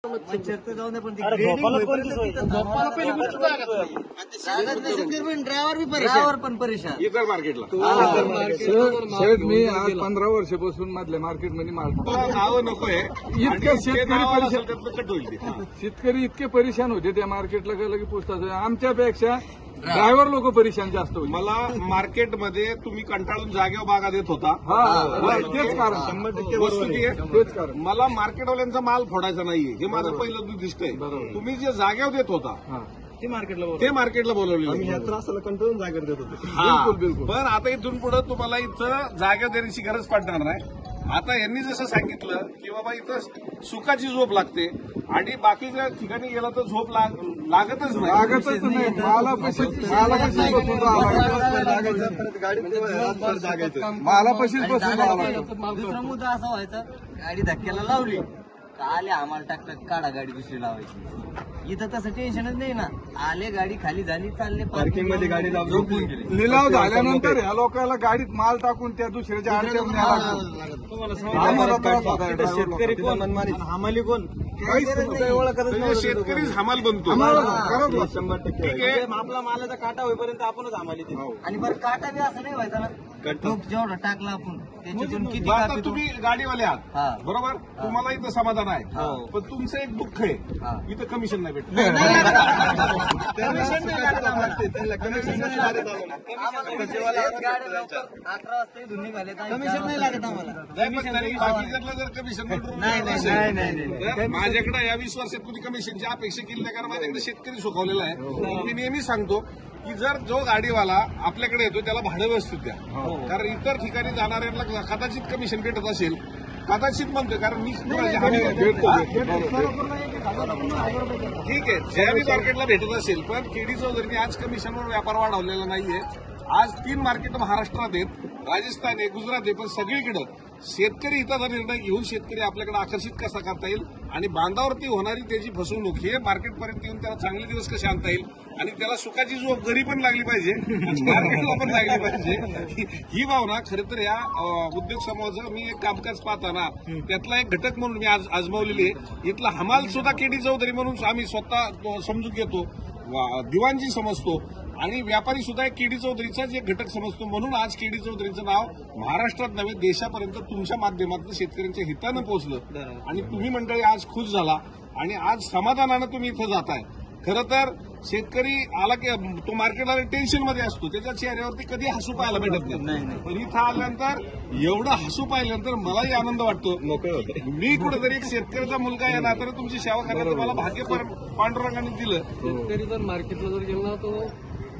मच्छर तर जाऊ दे पण ड्रायव्हर पण परेशान इतर मार्केटला साहेब मी आज 15 वर्षापासून मधल्या मार्केटमध्ये नाव नकोय. इतकं शेतकरी शेतकरी इतके परेशान होते त्या मार्केटला गेलं की पुस्तक आमच्यापेक्षा ड्रायव्हर लोक परेशान जास्त होते. मला मार्केटमध्ये तुम्ही कंटाळून जागेवर बागा देत होता. तेच कारण तेच कारण मला मार्केटवाल्यांचा माल फोडायचा नाहीये हे माझं पहिलं उद्दिष्ट आहे. तुम्ही जे जागेवर देत होता ते मार्केटला बोलवलेलं त्रासाला कंटाळून जागेवर देत होते. बिलकुल बिलकुल. पण आता इथून पुढे तुम्हाला इथं जागेवर देण्याची गरज पडणार नाही. आता यांनी जसं सांगितलं की बाबा इथं सुखाची झोप लागते आणि बाकीच्या ठिकाणी गेलं तर झोप लागतच नाही. मला पशीच बसून दुसरा मुद्दा असा व्हायचा, गाडी धक्क्याला लावली का आले आम्हाला टाकतात, काढा गाडी दुसरी लावायची. इथं तसं टेन्शनच नाही ना. आले गाडी खाली झाली, चालले पार्किंग मध्ये गाडी झोपून गेली. लिलाव झाल्यानंतर ह्या लोकांना गाडीत माल टाकून त्या दुसऱ्याच्या अडचण शेतकरी कोण हमाली कोण शेतकरीच हमाल बनतो. 100% आपला मालाचा काटा होईपर्यंत आपणच हमाली देतो. आणि बरं काटा बी असं नाही व्हायचा ना, जेवढा टाकला आपण त्याच्यातून किती आता तुम्ही गाडीवाले आहात बरोबर, तुम्हाला इथं समाधान आहे. पण तुमचं एक दुःख आहे, इथं कमिशन नाही भेटत. कमिशन नाही लागत आम्हाला. 11 वाजता धुनी घाले कमिशन नाही लागत आम्हाला. बाकीच्यातलं जर कमिशन नाही माझ्याकडे या 20 वर्षात कुणी कमिशनची अपेक्षा केली नाही, कारण माझ्याकडे शेतकरी सुखवलेला आहे. मी नेहमी सांगतो की जर जो गाडीवाला आपल्याकडे येतो त्याला भाडं व्यवस्थित द्या. कारण इतर ठिकाणी जाणाऱ्यांना कदाचित कमिशन भेटत असेल, कदाचित म्हणतोय, कारण मी ठीक आहे ज्यावेळी मार्केटला भेटत असेल. पण केडी चौधरीने आज कमिशनवर व्यापार वाढवलेला नाहीये. आज 3 मार्केट महाराष्ट्रात आहेत, राजस्थान आहे, गुजरात आहे. पण सगळीकडे शेतकरी हिताचा निर्णय घेऊन शेतकरी आपल्याकडे आकर्षित कसा करता येईल आणि बांधावरती होणारी त्याची फसवणूक हे मार्केटपर्यंत येऊन त्याला चांगले दिवस कसे आणता येईल आणि त्याला सुखाची झोप घरी पण लागली पाहिजे, मार्केटला पण लागली पाहिजे. ही भावना खरं तर या उद्योग समूहाचं मी एक कामकाज पाहताना त्यातला एक घटक म्हणून मी आज आजमावलेली आहे. इथला हमाल सुद्धा केडी चौधरी म्हणून आम्ही स्वतः समजून घेतो, दिवाणजी समजतो आणि व्यापारी सुद्धा एक केडी चौधरीचाच एक घटक समजतो. म्हणून आज केडी चौधरीचं नाव महाराष्ट्रात नव्हे देशापर्यंत तुमच्या माध्यमातून शेतकऱ्यांच्या हितानं पोहोचलं आणि तुम्ही मंडळी आज खुश झाला आणि आज समाधानानं तुम्ही इथं जाताय. खरं तर शेतकरी आला की तो मार्केटला टेन्शन मध्ये असतो, त्याच्या चेहऱ्यावरती कधी हसू पाहायला भेटत नाही. पण इथं आल्यानंतर एवढं हसू पाहिल्यानंतर मलाही आनंद वाटतो. मी कुठेतरी एक शेतकऱ्याचा मुलगा आहे ना, तर तुमची सेवा करण्याचं मला भाग्य पांडुरंगाने दिलं. शेतकरी जर मार्केटला जर गेला तो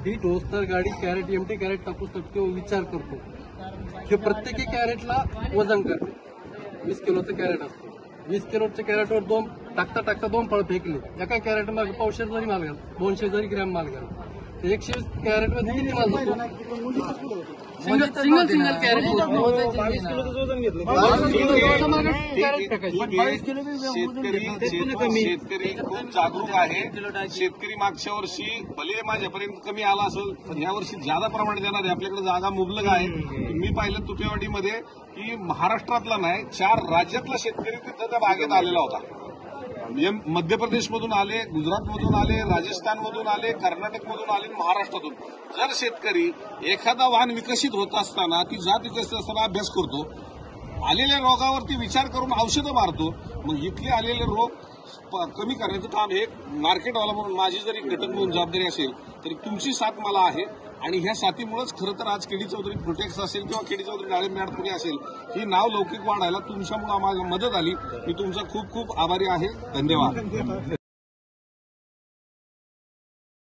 बीट होस तर गाडी कॅरेट एमटी कॅरेट टाकू शकतो विचार करतो. हे प्रत्येकी कॅरेटला वजन करते. 20 किलोचं कॅरेट असतं. 20 किलोच्या कॅरेटवर 2 टाकता 2 फळ फेकले, एका कॅरेट मागे 500 जरी माल घाल, 200 जरी ग्रॅम माल घाल, 120 कॅरेट मध्ये किती माल जातो? सिंगल कॅरेट शेतकरी खूप जागरूक आहे. शेतकरी मागच्या वर्षी भले माझ्यापर्यंत कमी आला असेल, पण या वर्षी ज्यादा प्रमाणात देणार आहे. आपल्याकडे जागा मुबलक आहे. मी पाहिलं तुपेवाडीमध्ये की महाराष्ट्रातला नाही 4 राज्यातला शेतकरी तिथं त्या बागेत आलेला होता. मध्य प्रदेशमधून आले, गुजरातमधून आले, राजस्थानमधून आले, कर्नाटकमधून आले, महाराष्ट्रातून. जर शेतकरी एखादा वाहन विकसित होत असताना, ती जात विकसित असताना अभ्यास करतो, आलेल्या रोगावरती विचार करून औषधं मारतो, मग इथले आलेले रोग कमी करण्याचं काम हे मार्केटवाला म्हणून माझी जरी घटक म्हणून जबाबदारी असेल तरी तुमची साथ मला आहे. आणि ह्या साथीमुळेच खरं तर आज केडी चौधरी प्रोटेक्स असेल किंवा केडी चौधरी डाळिंब मॅड पुणे असेल, ही नाव लौकिक वाढायला तुमच्यामुळे आम्हाला मदत आली. मी तुमचा खूप खूप आभारी आहे. धन्यवाद.